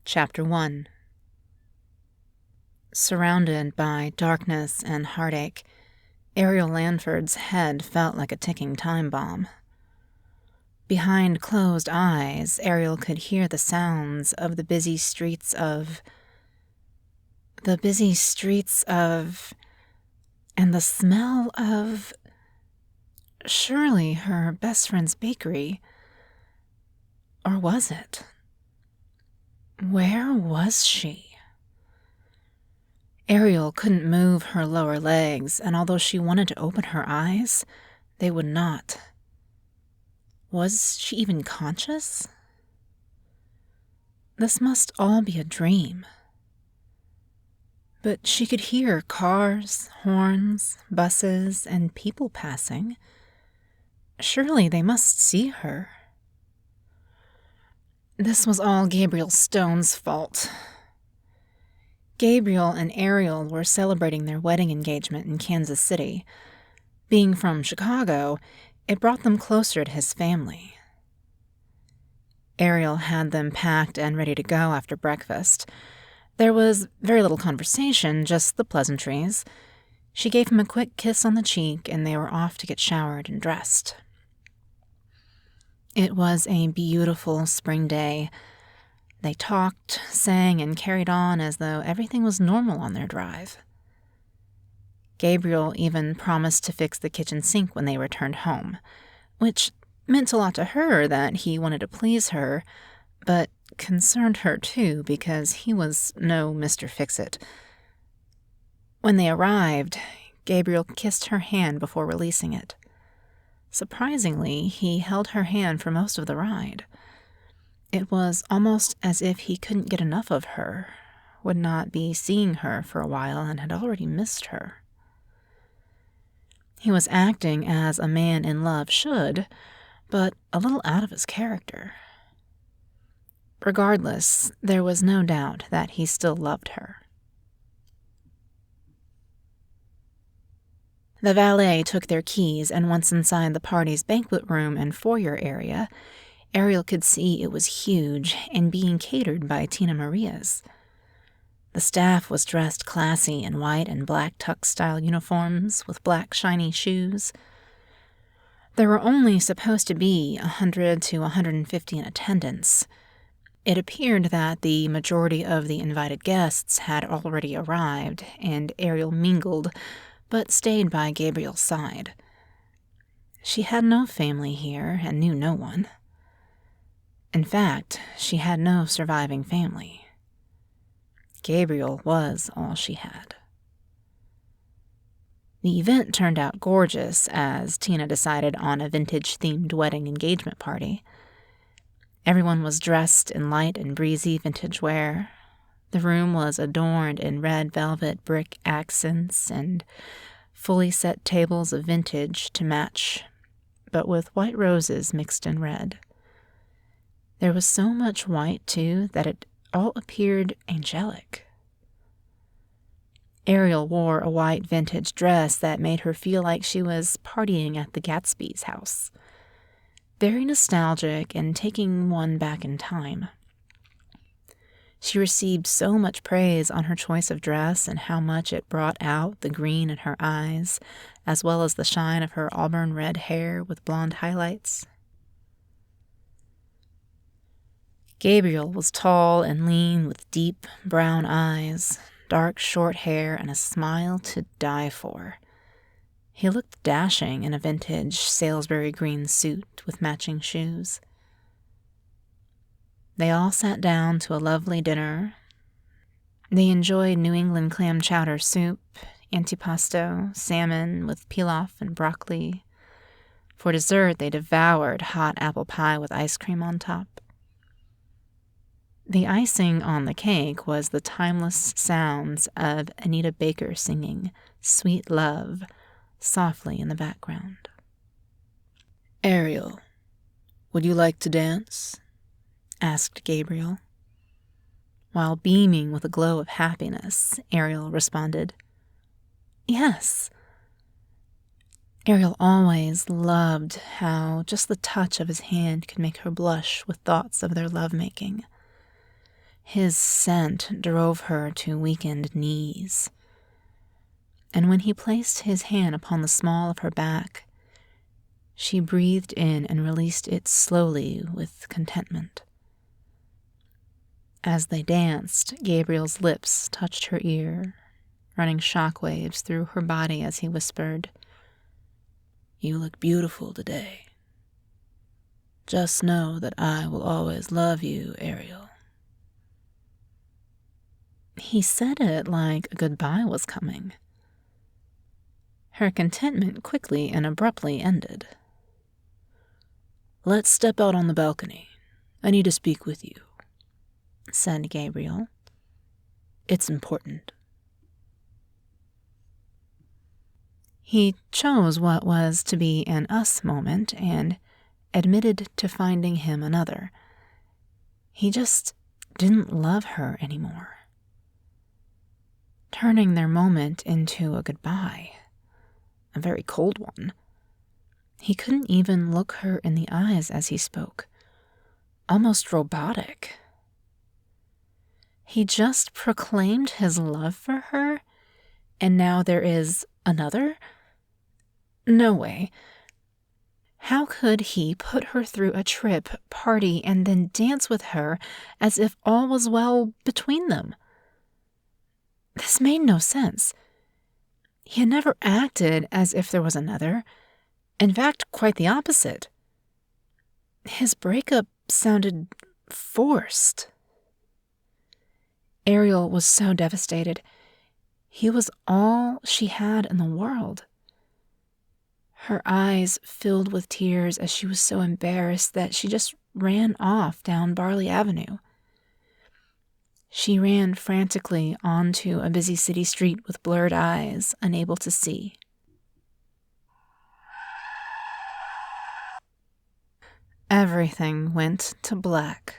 Chapter 1. Surrounded by darkness and heartache, Ariel Landford's head felt like a ticking time bomb. Behind closed eyes, Ariel could hear the sounds of the busy streets of... and the smell of... surely her best friend's bakery. Or was it? Where was she? Ariel couldn't move her lower legs, and although she wanted to open her eyes, they would not. Was she even conscious? This must all be a dream. But she could hear cars, horns, buses, and people passing. Surely they must see her. This was all Gabriel Stones' fault. Gabriel and Ariel were celebrating their wedding engagement in Kansas City. Being from Chicago, it brought them closer to his family. Ariel had them packed and ready to go after breakfast. There was very little conversation, just the pleasantries. She gave him a quick kiss on the cheek, and they were off to get showered and dressed. It was a beautiful spring day. They talked, sang, and carried on as though everything was normal on their drive. Gabriel even promised to fix the kitchen sink when they returned home, which meant a lot to her that he wanted to please her, but concerned her too because he was no Mr. Fix-It. When they arrived, Gabriel kissed her hand before releasing it. Surprisingly, he held her hand for most of the ride. It was almost as if he couldn't get enough of her, would not be seeing her for a while, and had already missed her. He was acting as a man in love should, but a little out of his character. Regardless, there was no doubt that he still loved her. The valet took their keys, and once inside the party's banquet room and foyer area, Ariel could see it was huge and being catered by Tina Maria's. The staff was dressed classy in white and black tux-style uniforms with black shiny shoes. There were only supposed to be 100 to 150 in attendance. It appeared that the majority of the invited guests had already arrived, and Ariel mingled, but stayed by Gabriel's side. She had no family here and knew no one. In fact, she had no surviving family. Gabriel was all she had. The event turned out gorgeous, as Tina decided on a vintage-themed wedding engagement party. Everyone was dressed in light and breezy vintage wear. The room was adorned in red velvet brick accents and fully set tables of vintage to match, but with white roses mixed in red. There was so much white, too, that it all appeared angelic. Ariel wore a white vintage dress that made her feel like she was partying at the Gatsby's house. Very nostalgic and taking one back in time. She received so much praise on her choice of dress and how much it brought out the green in her eyes, as well as the shine of her auburn red hair with blonde highlights. Gabriel was tall and lean with deep brown eyes, dark short hair, and a smile to die for. He looked dashing in a vintage Salisbury green suit with matching shoes. They all sat down to a lovely dinner. They enjoyed New England clam chowder soup, antipasto, salmon with pilaf and broccoli. For dessert, they devoured hot apple pie with ice cream on top. The icing on the cake was the timeless sounds of Anita Baker singing Sweet Love softly in the background. "Ariel, would you like to dance?" asked Gabriel. While beaming with a glow of happiness, Ariel responded, "Yes." Ariel always loved how just the touch of his hand could make her blush with thoughts of their lovemaking. His scent drove her to weakened knees, and when he placed his hand upon the small of her back, she breathed in and released it slowly with contentment. As they danced, Gabriel's lips touched her ear, running shockwaves through her body as he whispered, "You look beautiful today. Just know that I will always love you, Ariel." He said it like a goodbye was coming. Her contentment quickly and abruptly ended. "Let's step out on the balcony. I need to speak with you," said Gabriel. "It's important." He chose what was to be an us moment and admitted to finding him another. He just didn't love her anymore. Turning their moment into a goodbye, a very cold one. He couldn't even look her in the eyes as he spoke, almost robotic. He just proclaimed his love for her, and now there is another? No way. How could he put her through a trip, party, and then dance with her as if all was well between them? This made no sense. He had never acted as if there was another. In fact, quite the opposite. His breakup sounded forced. Ariel was so devastated. He was all she had in the world. Her eyes filled with tears as she was so embarrassed that she just ran off down Barley Avenue. She ran frantically onto a busy city street with blurred eyes, unable to see. Everything went to black.